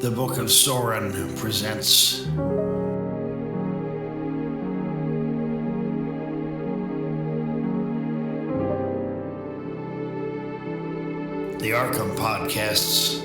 The Book of Sorren presents the Arkham Podcasts.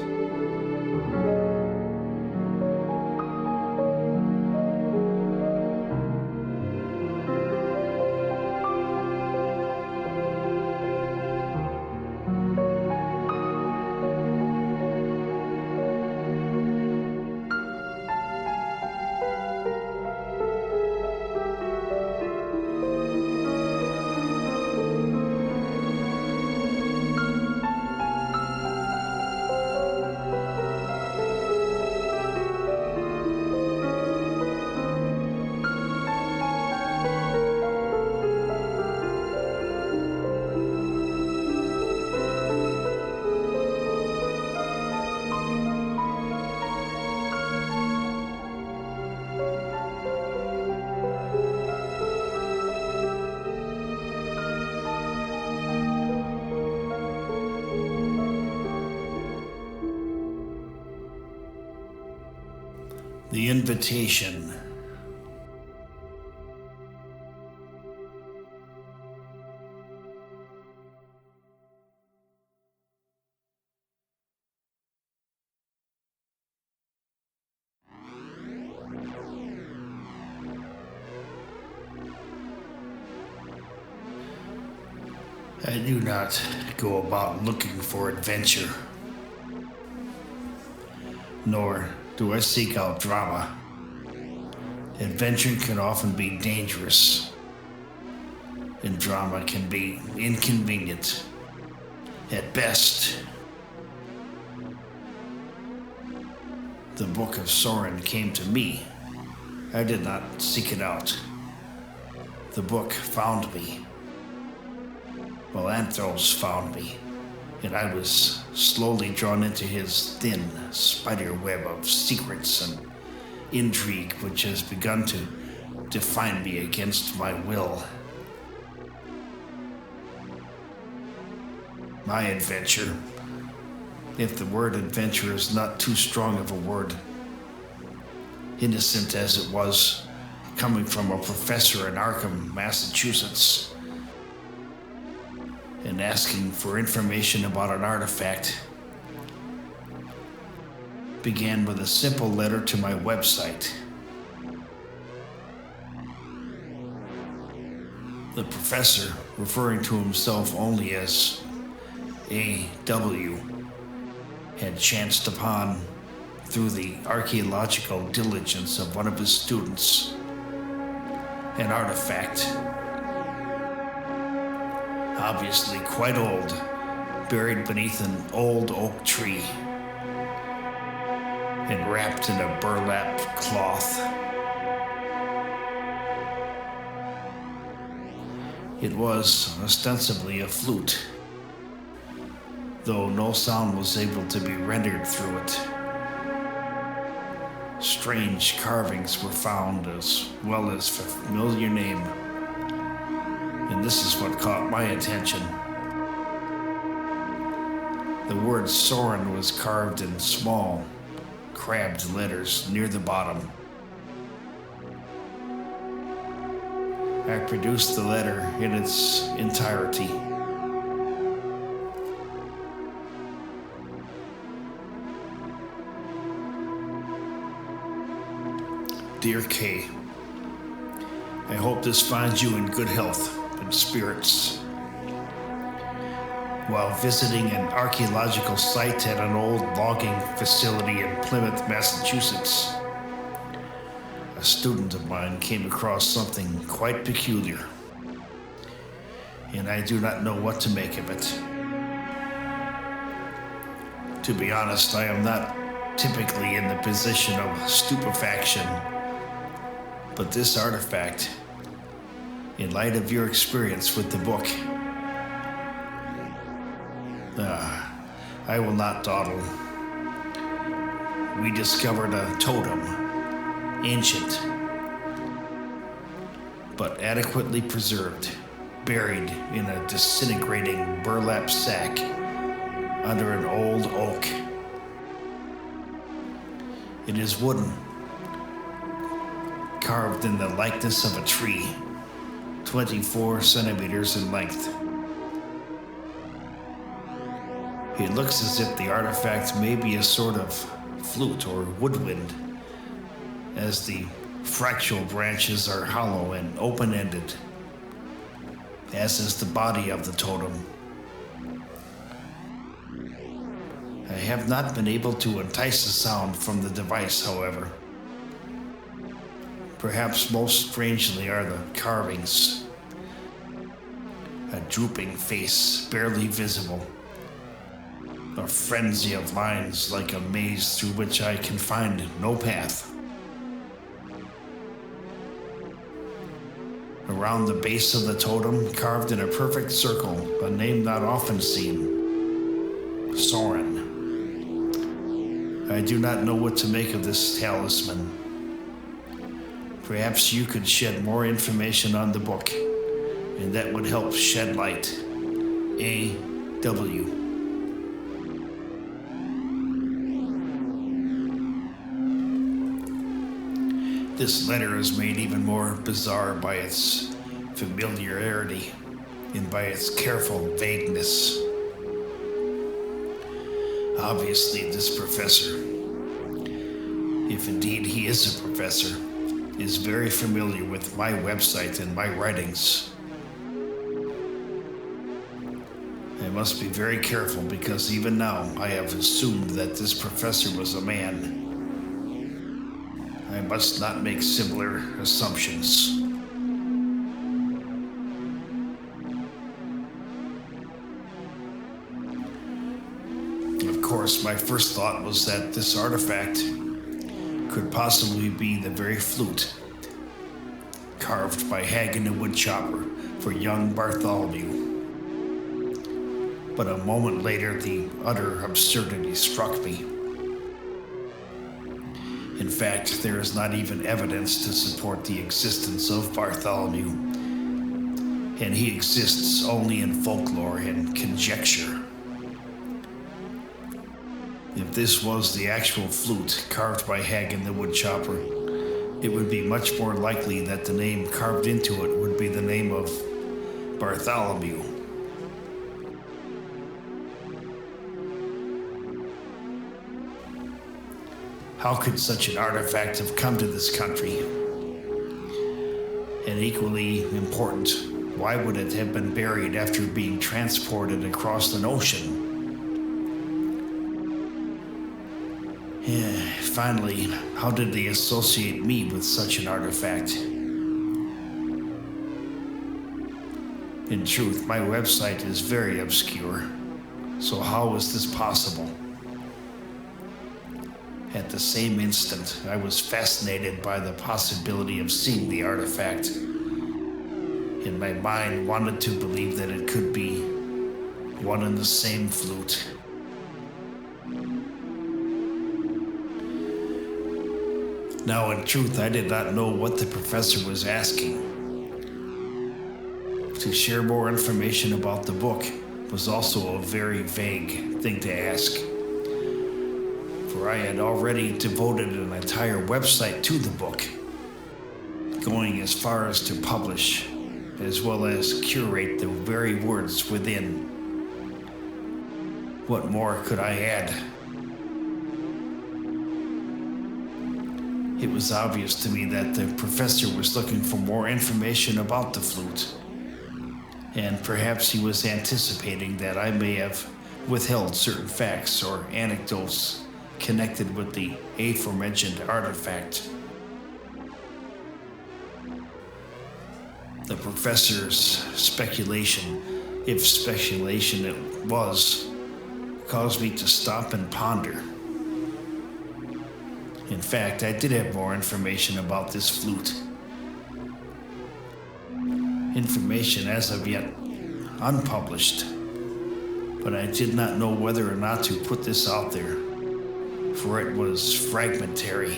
The Invitation. I do not go about looking for adventure, nor do I seek out drama. Adventure can often be dangerous, and drama can be inconvenient at best. The Book of Sorren came to me. I did not seek it out. The book found me. Well, Anthos found me, and I was slowly drawn into his thin spider web of secrets and intrigue which has begun to define me against my will. My adventure, if the word adventure is not too strong of a word, innocent as it was, coming from a professor in Arkham, Massachusetts, and asking for information about an artifact, began with a simple letter to my website. The professor, referring to himself only as A.W., had chanced upon, through the archaeological diligence of one of his students, an artifact, obviously quite old, buried beneath an old oak tree and wrapped in a burlap cloth. It was ostensibly a flute, though no sound was able to be rendered through it. Strange carvings were found, as well as a familiar name, and this is what caught my attention. The word Sorren was carved in small, crabbed letters near the bottom. I produced the letter in its entirety. Dear Kay, I hope this finds you in good health and spirits. While visiting an archaeological site at an old logging facility in Plymouth, Massachusetts, a student of mine came across something quite peculiar, and I do not know what to make of it. To be honest, I am not typically in the position of stupefaction, but this artifact, in light of your experience with the book, I will not dawdle. We discovered a totem, ancient, but adequately preserved, buried in a disintegrating burlap sack under an old oak. It is wooden, carved in the likeness of a tree, 24 centimeters in length. It looks as if the artifact may be a sort of flute or woodwind, as the fractal branches are hollow and open-ended, as is the body of the totem. I have not been able to entice the sound from the device, however. Perhaps most strangely are the carvings. A drooping face, barely visible. A frenzy of lines like a maze through which I can find no path. Around the base of the totem, carved in a perfect circle, a name not often seen. Sorren. I do not know what to make of this talisman. Perhaps you could shed more information on the book, and that would help shed light. A.W. This letter is made even more bizarre by its familiarity and by its careful vagueness. Obviously, this professor, if indeed he is a professor, is very familiar with my website and my writings. I must be very careful because even now I have assumed that this professor was a man. I must not make similar assumptions. Of course, my first thought was that this artifact could possibly be the very flute carved by Hagen the Woodchopper for young Bartholomew. But a moment later, the utter absurdity struck me. In fact, there is not even evidence to support the existence of Bartholomew, and he exists only in folklore and conjecture. If this was the actual flute carved by Hagen the Woodchopper, it would be much more likely that the name carved into it would be the name of Bartholomew. How could such an artifact have come to this country? And equally important, why would it have been buried after being transported across an ocean? Finally, how did they associate me with such an artifact? In truth, my website is very obscure, so how is this possible? At the same instant, I was fascinated by the possibility of seeing the artifact, and my mind wanted to believe that it could be one and the same flute. Now, in truth, I did not know what the professor was asking. To share more information about the book was also a very vague thing to ask, for I had already devoted an entire website to the book, going as far as to publish, as well as curate the very words within. What more could I add? It was obvious to me that the professor was looking for more information about the flute, and perhaps he was anticipating that I may have withheld certain facts or anecdotes connected with the aforementioned artifact. The professor's speculation, if speculation it was, caused me to stop and ponder. In fact, I did have more information about this flute. Information as of yet unpublished, but I did not know whether or not to put this out there, for it was fragmentary.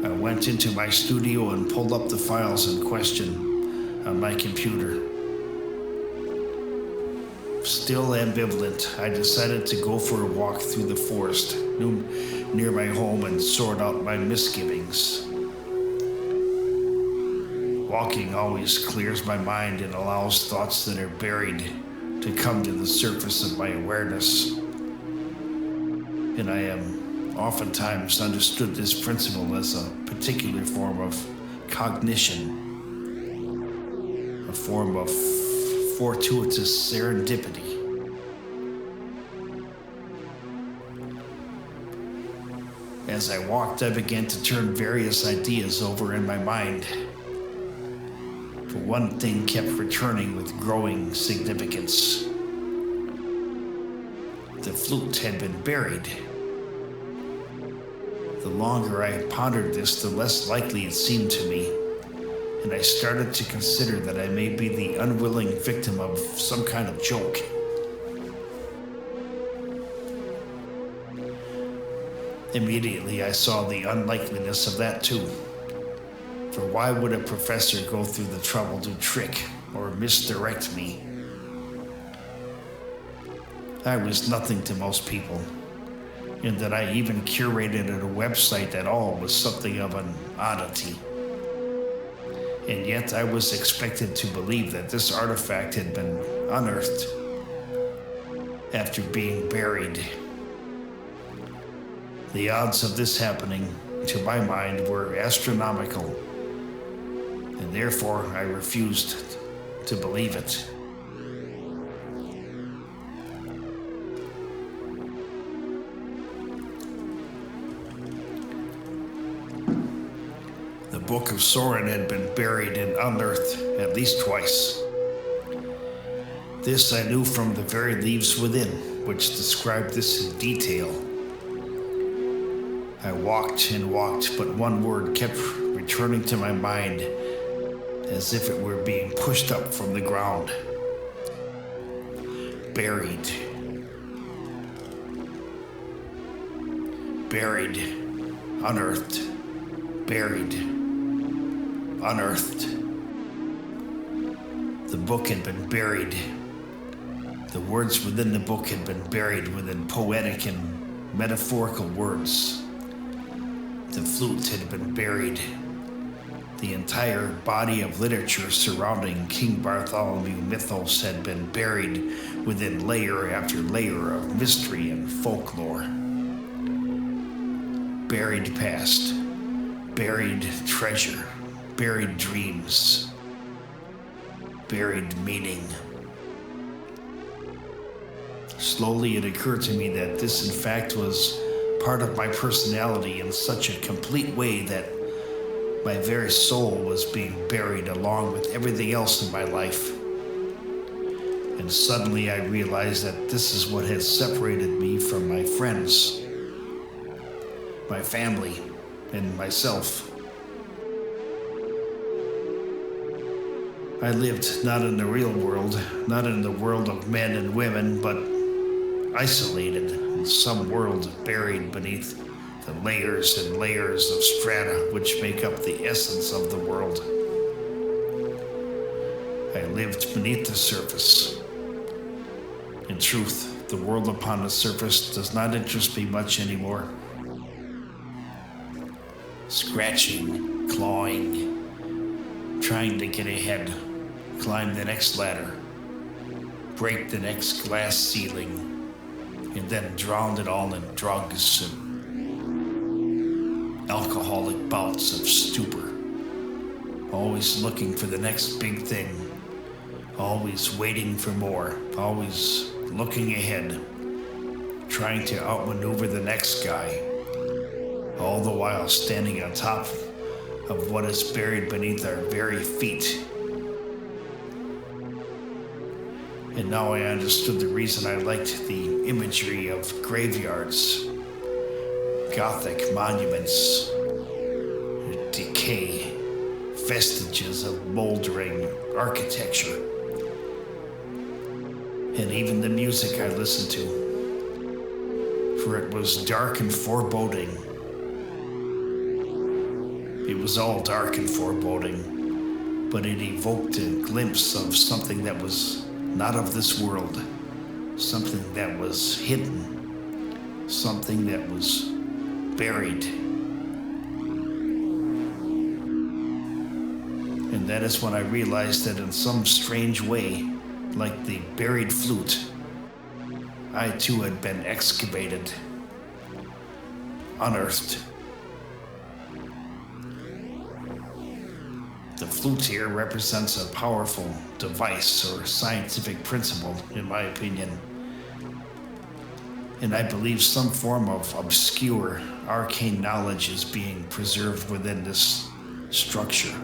I went into my studio and pulled up the files in question on my computer. Still ambivalent, I decided to go for a walk through the forest near my home and sort out my misgivings. Walking always clears my mind and allows thoughts that are buried to come to the surface of my awareness. And I am oftentimes understood this principle as a particular form of cognition, a form of fortuitous serendipity. As I walked, I began to turn various ideas over in my mind. But one thing kept returning with growing significance. The flute had been buried. The longer I pondered this, the less likely it seemed to me, and I started to consider that I may be the unwilling victim of some kind of joke. Immediately, I saw the unlikeliness of that too. For why would a professor go through the trouble to trick or misdirect me? I was nothing to most people, and that I even curated a website at all was something of an oddity. And yet I was expected to believe that this artifact had been unearthed after being buried. The odds of this happening, to my mind, were astronomical, and therefore I refused to believe it. The Book of Sorren had been buried and unearthed at least twice. This I knew from the very leaves within, which described this in detail. I walked and walked, but one word kept returning to my mind as if it were being pushed up from the ground. Buried. Buried. Unearthed. Buried. Unearthed. The book had been buried. The words within the book had been buried within poetic and metaphorical words. The flute had been buried. The entire body of literature surrounding King Bartholomew mythos had been buried within layer after layer of mystery and folklore. Buried past, buried treasure, buried dreams, buried meaning. Slowly it occurred to me that this in fact was part of my personality in such a complete way that my very soul was being buried along with everything else in my life. And suddenly I realized that this is what had separated me from my friends, my family, and myself. I lived not in the real world, not in the world of men and women, but isolated in some world buried beneath the layers and layers of strata which make up the essence of the world. I lived beneath the surface. In truth, the world upon the surface does not interest me much anymore. Scratching, clawing, trying to get ahead, climb the next ladder, break the next glass ceiling, and then drowned it all in drugs and alcoholic bouts of stupor. Always looking for the next big thing, always waiting for more, always looking ahead, trying to outmaneuver the next guy, all the while standing on top of what is buried beneath our very feet. And now I understood the reason I liked the imagery of graveyards, Gothic monuments, decay, vestiges of moldering architecture, and even the music I listened to, for it was dark and foreboding. It was all dark and foreboding, but it evoked a glimpse of something that was not of this world, something that was hidden, something that was buried. And that is when I realized that in some strange way, like the buried flute, I too had been excavated, unearthed. The flute here represents a powerful device or scientific principle, in my opinion. And I believe some form of obscure, arcane knowledge is being preserved within this structure.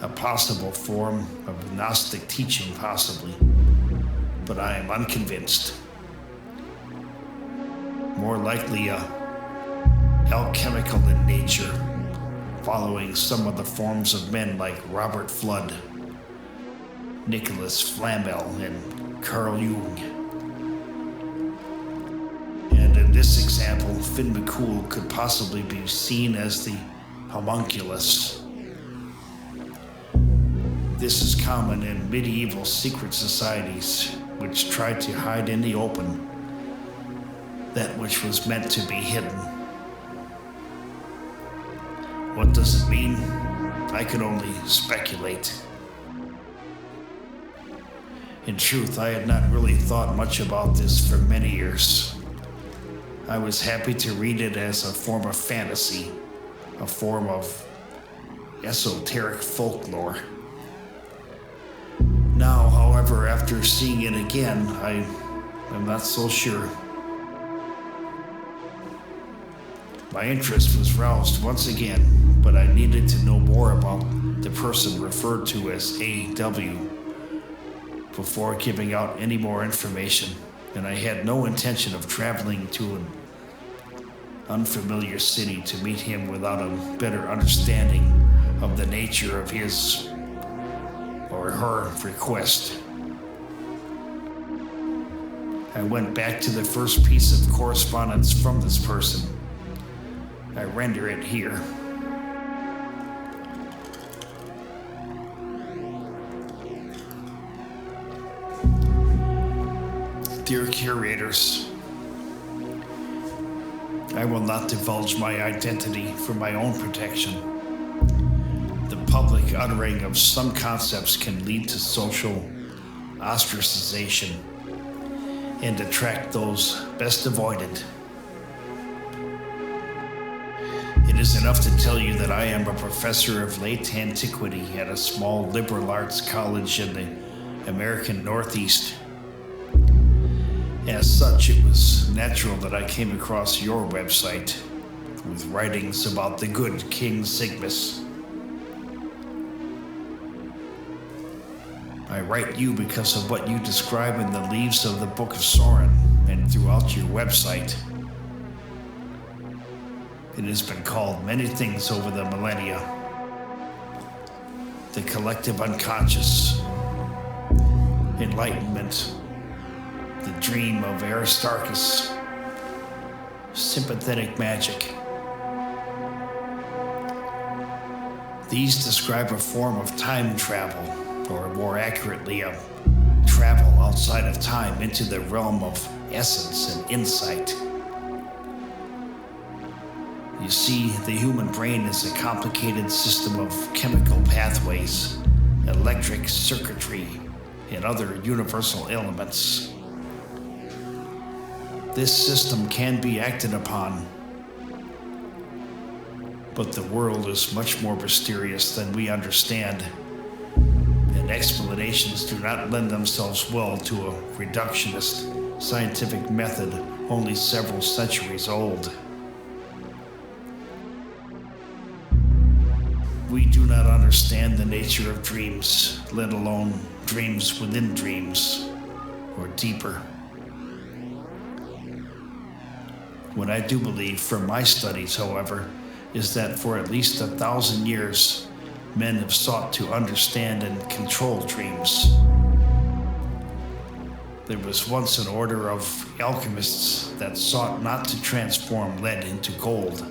A possible form of Gnostic teaching, possibly, but I am unconvinced. More likely alchemical in nature, following some of the forms of men like Robert Fludd, Nicholas Flamel, and Carl Jung. And in this example, Finn McCool could possibly be seen as the homunculus. This is common in medieval secret societies, which tried to hide in the open that which was meant to be hidden. What does it mean? I could only speculate. In truth, I had not really thought much about this for many years. I was happy to read it as a form of fantasy, a form of esoteric folklore. Now, however, after seeing it again, I am not so sure. My interest was roused once again, but I needed to know more about the person referred to as A.W. before giving out any more information, and I had no intention of traveling to an unfamiliar city to meet him without a better understanding of the nature of his or her request. I went back to the first piece of correspondence from this person. I render it here. Dear curators, I will not divulge my identity for my own protection. The public uttering of some concepts can lead to social ostracization and attract those best avoided. It is enough to tell you that I am a professor of late antiquity at a small liberal arts college in the American Northeast. As such, it was natural that I came across your website with writings about the good King Sigmas. I write you because of what you describe in the leaves of the Book of Sorren and throughout your website. It has been called many things over the millennia. The collective unconscious, enlightenment, the dream of Aristarchus, sympathetic magic. These describe a form of time travel, or more accurately, a travel outside of time into the realm of essence and insight. You see, the human brain is a complicated system of chemical pathways, electric circuitry, and other universal elements. This system can be acted upon, but the world is much more mysterious than we understand, and explanations do not lend themselves well to a reductionist scientific method only several centuries old. We do not understand the nature of dreams, let alone dreams within dreams, or deeper. What I do believe from my studies, however, is that for at least 1,000 years, men have sought to understand and control dreams. There was once an order of alchemists that sought not to transform lead into gold,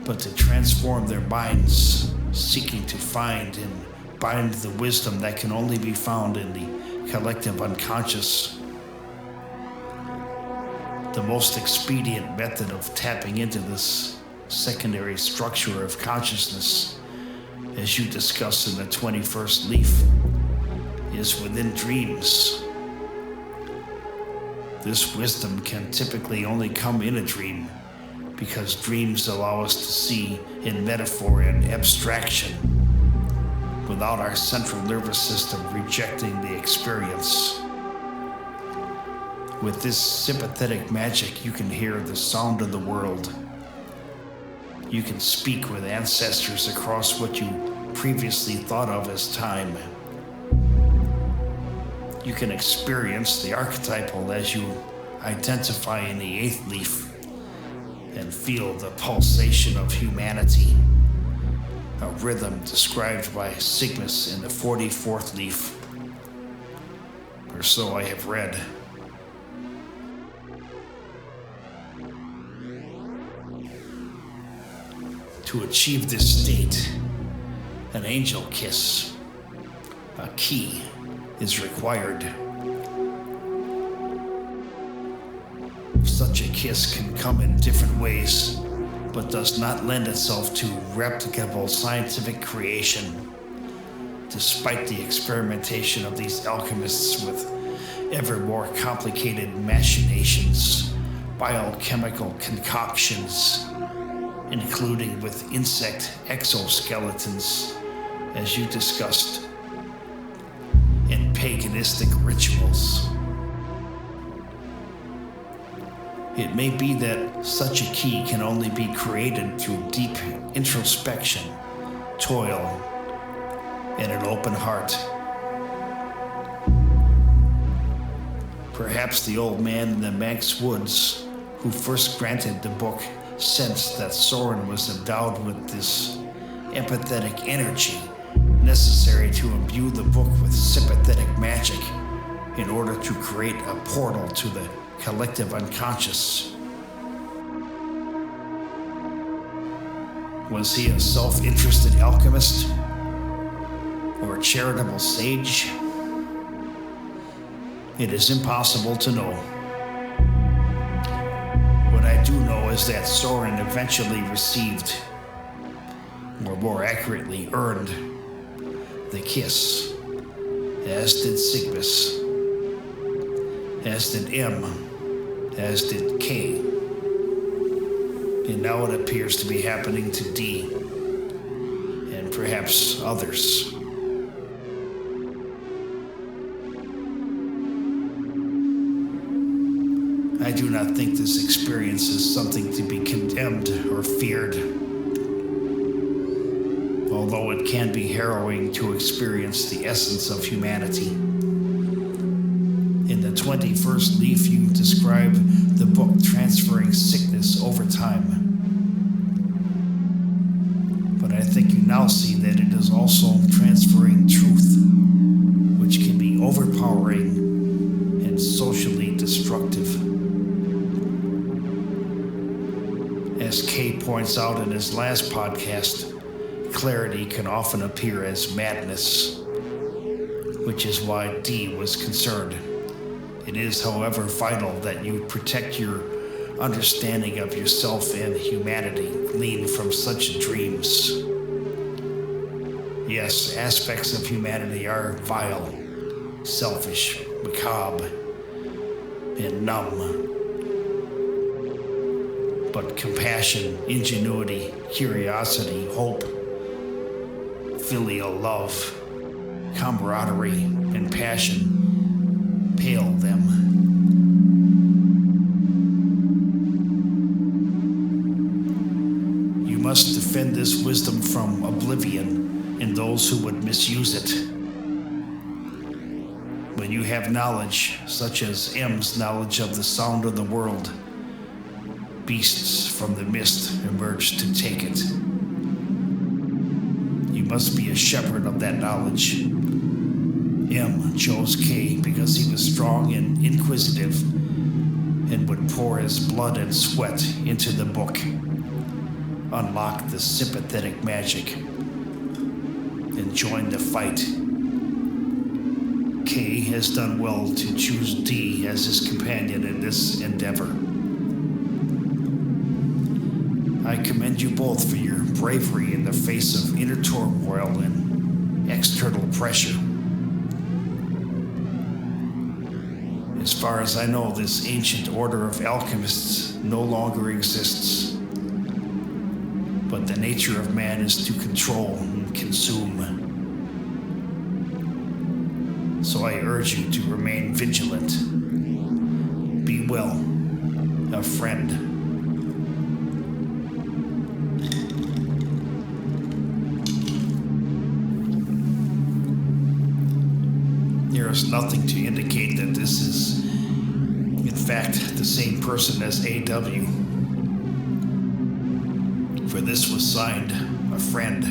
but to transform their minds, seeking to find and bind the wisdom that can only be found in the collective unconscious. The most expedient method of tapping into this secondary structure of consciousness, as you discuss in the 21st leaf, is within dreams. This wisdom can typically only come in a dream, because dreams allow us to see in metaphor and abstraction, without our central nervous system rejecting the experience. With this sympathetic magic, you can hear the sound of the world. You can speak with ancestors across what you previously thought of as time. You can experience the archetypal as you identify in the 8th leaf and feel the pulsation of humanity, a rhythm described by Cygnus in the 44th leaf, or so I have read. To achieve this state, an angel kiss, a key, is required. Such a kiss can come in different ways, but does not lend itself to replicable scientific creation, despite the experimentation of these alchemists with ever more complicated machinations, biochemical concoctions, including with insect exoskeletons, as you discussed, and paganistic rituals. It may be that such a key can only be created through deep introspection, toil, and an open heart. Perhaps the old man in the Manx woods who first granted the book sensed that Sorren was endowed with this empathetic energy necessary to imbue the book with sympathetic magic in order to create a portal to the collective unconscious. Was he a self-interested alchemist or a charitable sage? It is impossible to know. What I do know is that Sorren eventually received, or more accurately earned, the kiss, as did Cygnus, as did M, as did K, and now it appears to be happening to D, and perhaps others. I do not think this experience is something to be condemned or feared, although it can be harrowing to experience the essence of humanity. In the 21st leaf, you describe the book transferring sickness over time. But I think you now see that it is also transferring truth, which can be overpowering and socially destructive. As Kay points out in his last podcast, clarity can often appear as madness, which is why D was concerned. It is, however, vital that you protect your understanding of yourself and humanity gleaned from such dreams. Yes, aspects of humanity are vile, selfish, macabre, and numb. But compassion, ingenuity, curiosity, hope, filial love, camaraderie, and passion pale them. You must defend this wisdom from oblivion and those who would misuse it. When you have knowledge, such as M's knowledge of the sound of the world, beasts from the mist emerge to take it. You must be a shepherd of that knowledge. M chose K because he was strong and inquisitive and would pour his blood and sweat into the book, unlock the sympathetic magic, and join the fight. K has done well to choose D as his companion in this endeavor. I commend you both for your bravery in the face of inner turmoil and external pressure. As far as I know, this ancient order of alchemists no longer exists. But the nature of man is to control and consume. So I urge you to remain vigilant. Be well, a friend. There is nothing to indicate that this is, in fact, the same person as A.W. For this was signed, a friend.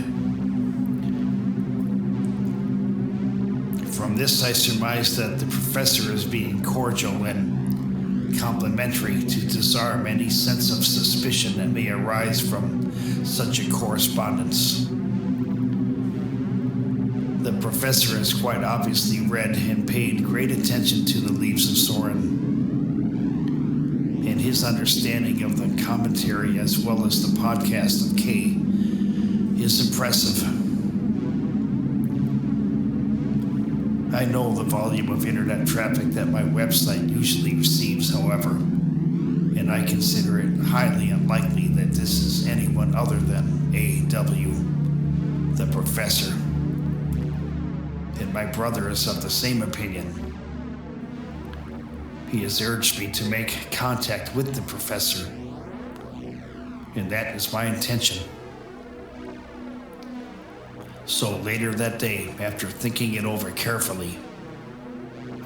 From this, I surmise that the professor is being cordial and complimentary to disarm any sense of suspicion that may arise from such a correspondence. The professor has quite obviously read and paid great attention to the Leaves of Sorren, and his understanding of the commentary as well as the podcast of K is impressive. I know the volume of internet traffic that my website usually receives, however, and I consider it highly unlikely that this is anyone other than A.W., the professor. And my brother is of the same opinion. He has urged me to make contact with the professor, and that is my intention. So later that day, after thinking it over carefully,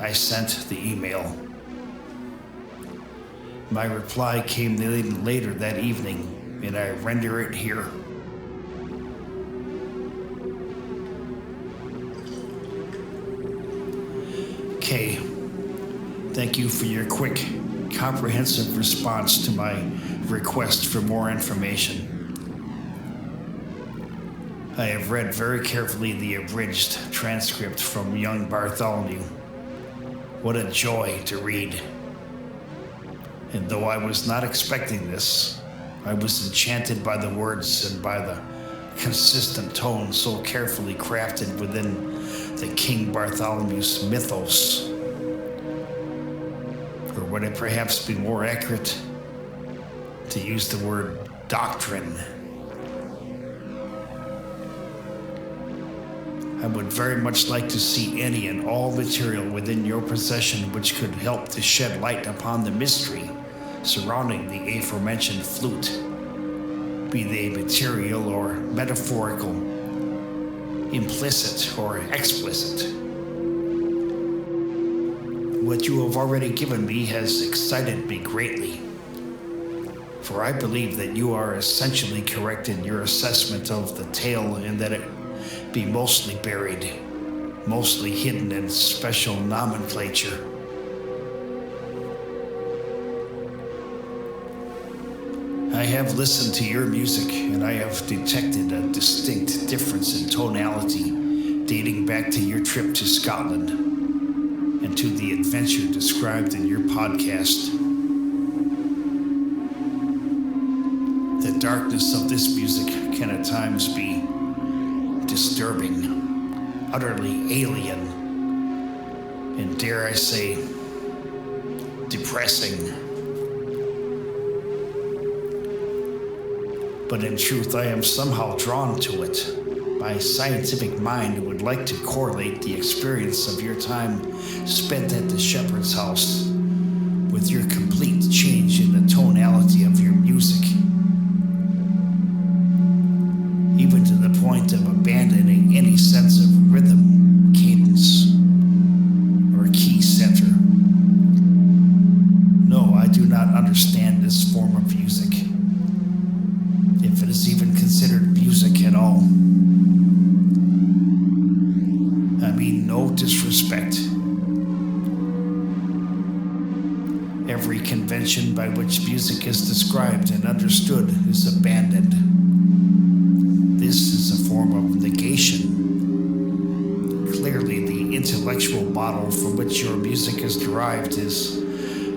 I sent the email. My reply came later that evening, and I render it here. K, thank you for your quick, comprehensive response to my request for more information. I have read very carefully the abridged transcript from young Bartholomew. What a joy to read. And though I was not expecting this, I was enchanted by the words and by the consistent tone so carefully crafted within the King Bartholomew's mythos. Or would it perhaps be more accurate to use the word doctrine? I would very much like to see any and all material within your possession which could help to shed light upon the mystery surrounding the aforementioned flute, be they material or metaphorical, implicit or explicit. What you have already given me has excited me greatly, for I believe that you are essentially correct in your assessment of the tale and that it be mostly buried, mostly hidden in special nomenclature. I have listened to your music, and I have detected a distinct difference in tonality dating back to your trip to Scotland and to the adventure described in your podcast. The darkness of this music can at times be disturbing, utterly alien, and dare I say, depressing. But in truth, I am somehow drawn to it. My scientific mind would like to correlate the experience of your time spent at the shepherd's house with your complete change in the tonality of your music, even to the point of abandoning any sense of rhythm, cadence, or key center. No, I do not understand this form of music, if it is even considered music at all. I mean, no disrespect. Every convention by which music is described and understood is abandoned. This is a form of negation, clearly the intellectual model from which your music is derived is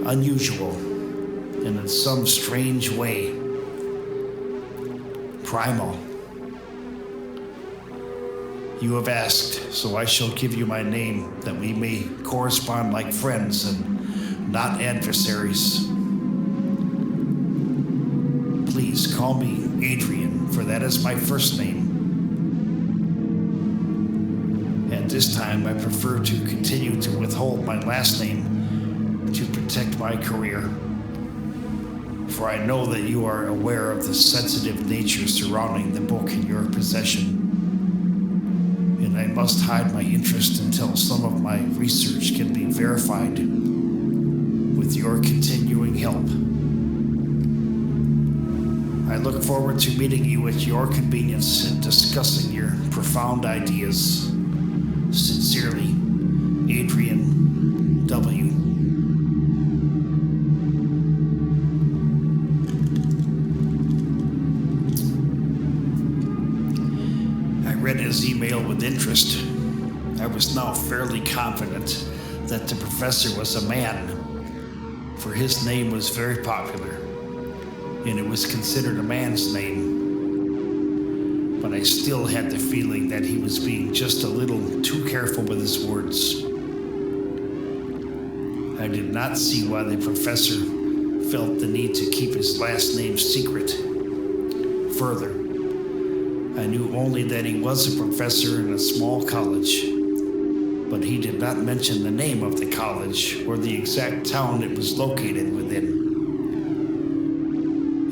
unusual and in some strange way primal. You have asked, so I shall give you my name, that we may correspond like friends and not adversaries. Please call me Adrian, for that is my first name. At this time, I prefer to continue to withhold my last name to protect my career, for I know that you are aware of the sensitive nature surrounding the book in your possession. And I must hide my interest until some of my research can be verified with your continuing help. I look forward to meeting you at your convenience and discussing your profound ideas. Sincerely, Adrian W. I read his email with interest. I was now fairly confident that the professor was a man, for his name was very popular, and it was considered a man's name. But I still had the feeling that he was being just a little too careful with his words. I did not see why the professor felt the need to keep his last name secret. Further, I knew only that he was a professor in a small college, but he did not mention the name of the college or the exact town it was located within.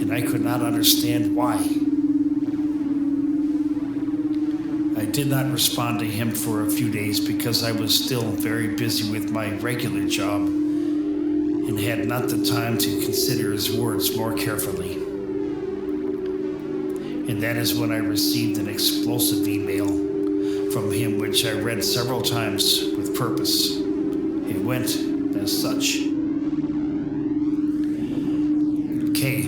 And I could not understand why. I did not respond to him for a few days because I was still very busy with my regular job and had not the time to consider his words more carefully. And that is when I received an explosive email from him, which I read several times with purpose. It went as such. K.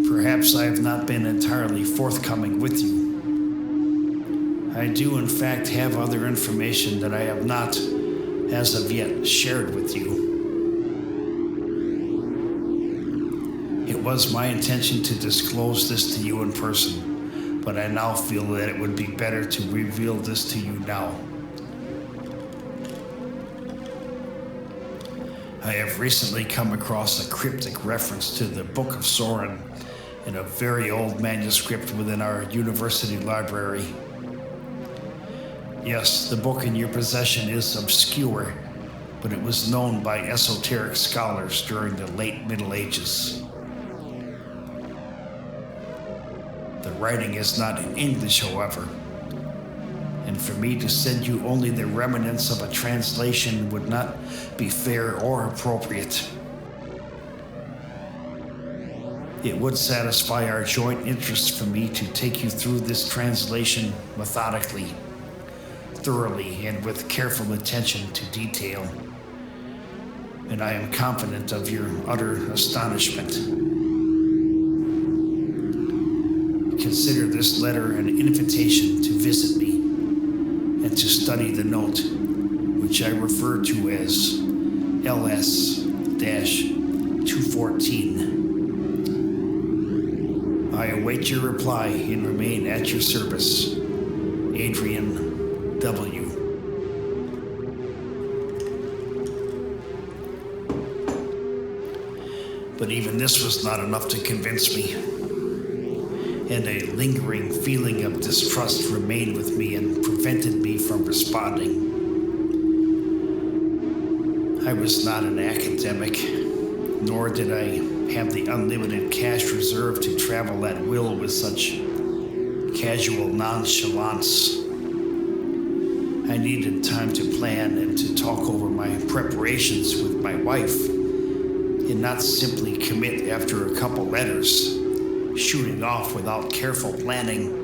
Perhaps I have not been entirely forthcoming with you. I do in fact have other information that I have not, as of yet, shared with you. It was my intention to disclose this to you in person, but I now feel that it would be better to reveal this to you now. I have recently come across a cryptic reference to the Book of Sorren in a very old manuscript within our university library. Yes, the book in your possession is obscure, but it was known by esoteric scholars during the late Middle Ages. The writing is not in English, however, and for me to send you only the remnants of a translation would not be fair or appropriate. It would satisfy our joint interest for me to take you through this translation methodically, thoroughly, and with careful attention to detail, and I am confident of your utter astonishment. Consider this letter an invitation to visit me and to study the note, which I refer to as LS-214. I await your reply and remain at your service. Adrian W. But even this was not enough to convince me, and a lingering feeling of distrust remained with me and prevented me from responding. I was not an academic, nor did I have the unlimited cash reserve to travel at will with such casual nonchalance. I needed time to plan and to talk over my preparations with my wife, and not simply commit after a couple letters, shooting off without careful planning.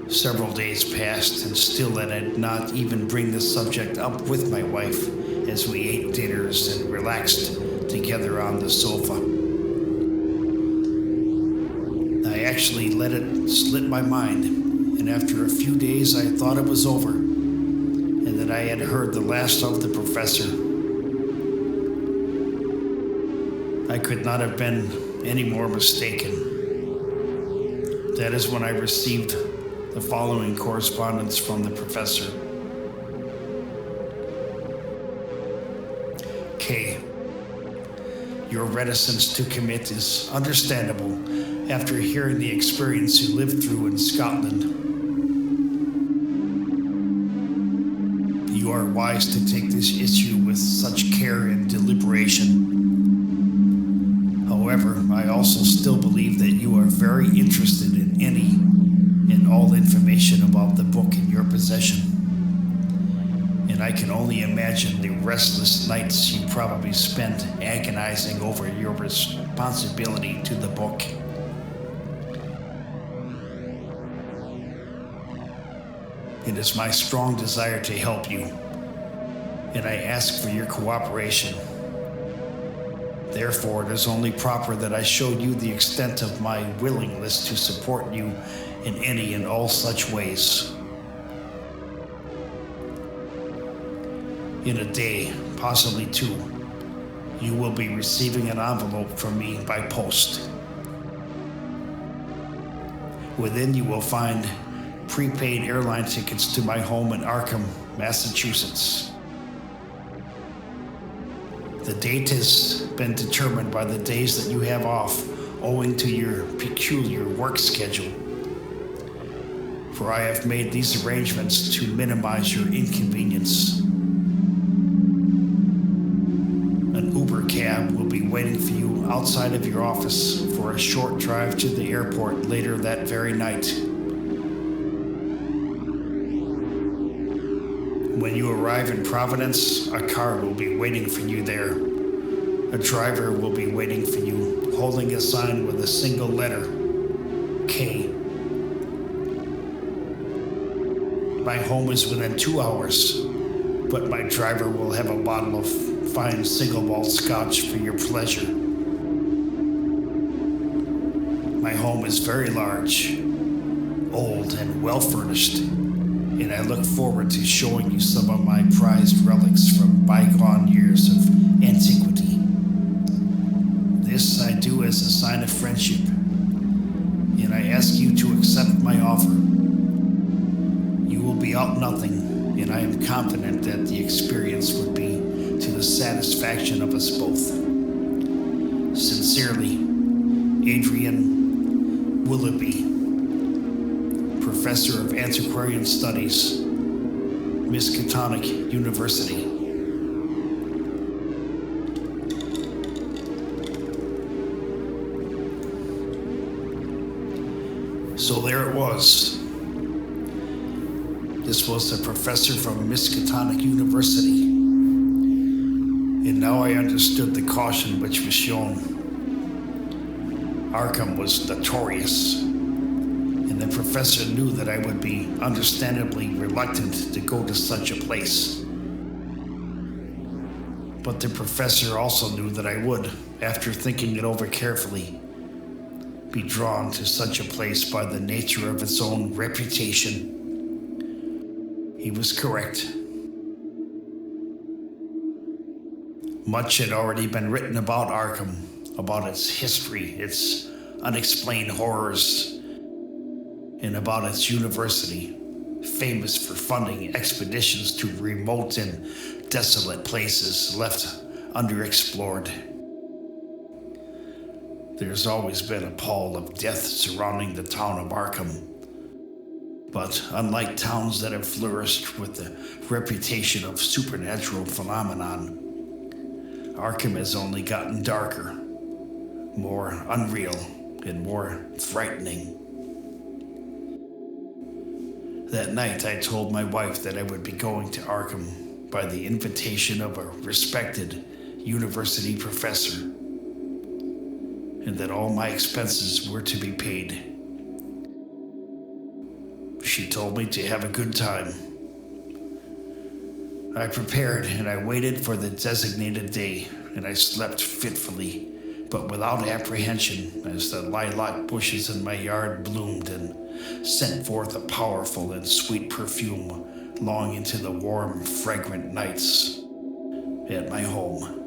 Several days passed, and still I did not even bring the subject up with my wife as we ate dinners and relaxed together on the sofa. I eventually let it slip my mind, and after a few days I thought it was over, and that I had heard the last of the professor. I could not have been any more mistaken. That is when I received the following correspondence from the professor. K. Your reticence to commit is understandable after hearing the experience you lived through in Scotland. You are wise to take this issue with such care and deliberation. However, I also still believe that you are very interested in any and all information about the book in your possession. And I can only imagine the restless nights you probably spent agonizing over your responsibility to the book. It is my strong desire to help you, and I ask for your cooperation. Therefore, it is only proper that I show you the extent of my willingness to support you in any and all such ways. In a day, possibly two, you will be receiving an envelope from me by post. Within you will find prepaid airline tickets to my home in Arkham, Massachusetts. The date has been determined by the days that you have off, owing to your peculiar work schedule. For I have made these arrangements to minimize your inconvenience. An Uber cab will be waiting for you outside of your office for a short drive to the airport later that very night. When you arrive in Providence, a car will be waiting for you there. A driver will be waiting for you, holding a sign with a single letter, K. My home is within 2 hours, but my driver will have a bottle of fine single malt scotch for your pleasure. My home is very large, old, and well furnished, and I look forward to showing you some of my prized relics from bygone years of antiquity. This I do as a sign of friendship, and I ask you to accept my offer. You will be out nothing, and I am confident that the experience would be to the satisfaction of us both. Sincerely, Adrian Willoughby, Professor of Antiquarian Studies, Miskatonic University. So there it was. This was a professor from Miskatonic University. And now I understood the caution which was shown. Arkham was notorious, and the professor knew that I would be understandably reluctant to go to such a place. But the professor also knew that I would, after thinking it over carefully, be drawn to such a place by the nature of its own reputation. He was correct. Much had already been written about Arkham, about its history, its unexplained horrors, and about its university, famous for funding expeditions to remote and desolate places left underexplored. There's always been a pall of death surrounding the town of Arkham. But unlike towns that have flourished with the reputation of supernatural phenomenon, Arkham has only gotten darker, more unreal, and more frightening. That night, I told my wife that I would be going to Arkham by the invitation of a respected university professor, and that all my expenses were to be paid. She told me to have a good time. I prepared and I waited for the designated day, and I slept fitfully, but without apprehension, as the lilac bushes in my yard bloomed and sent forth a powerful and sweet perfume long into the warm, fragrant nights at my home.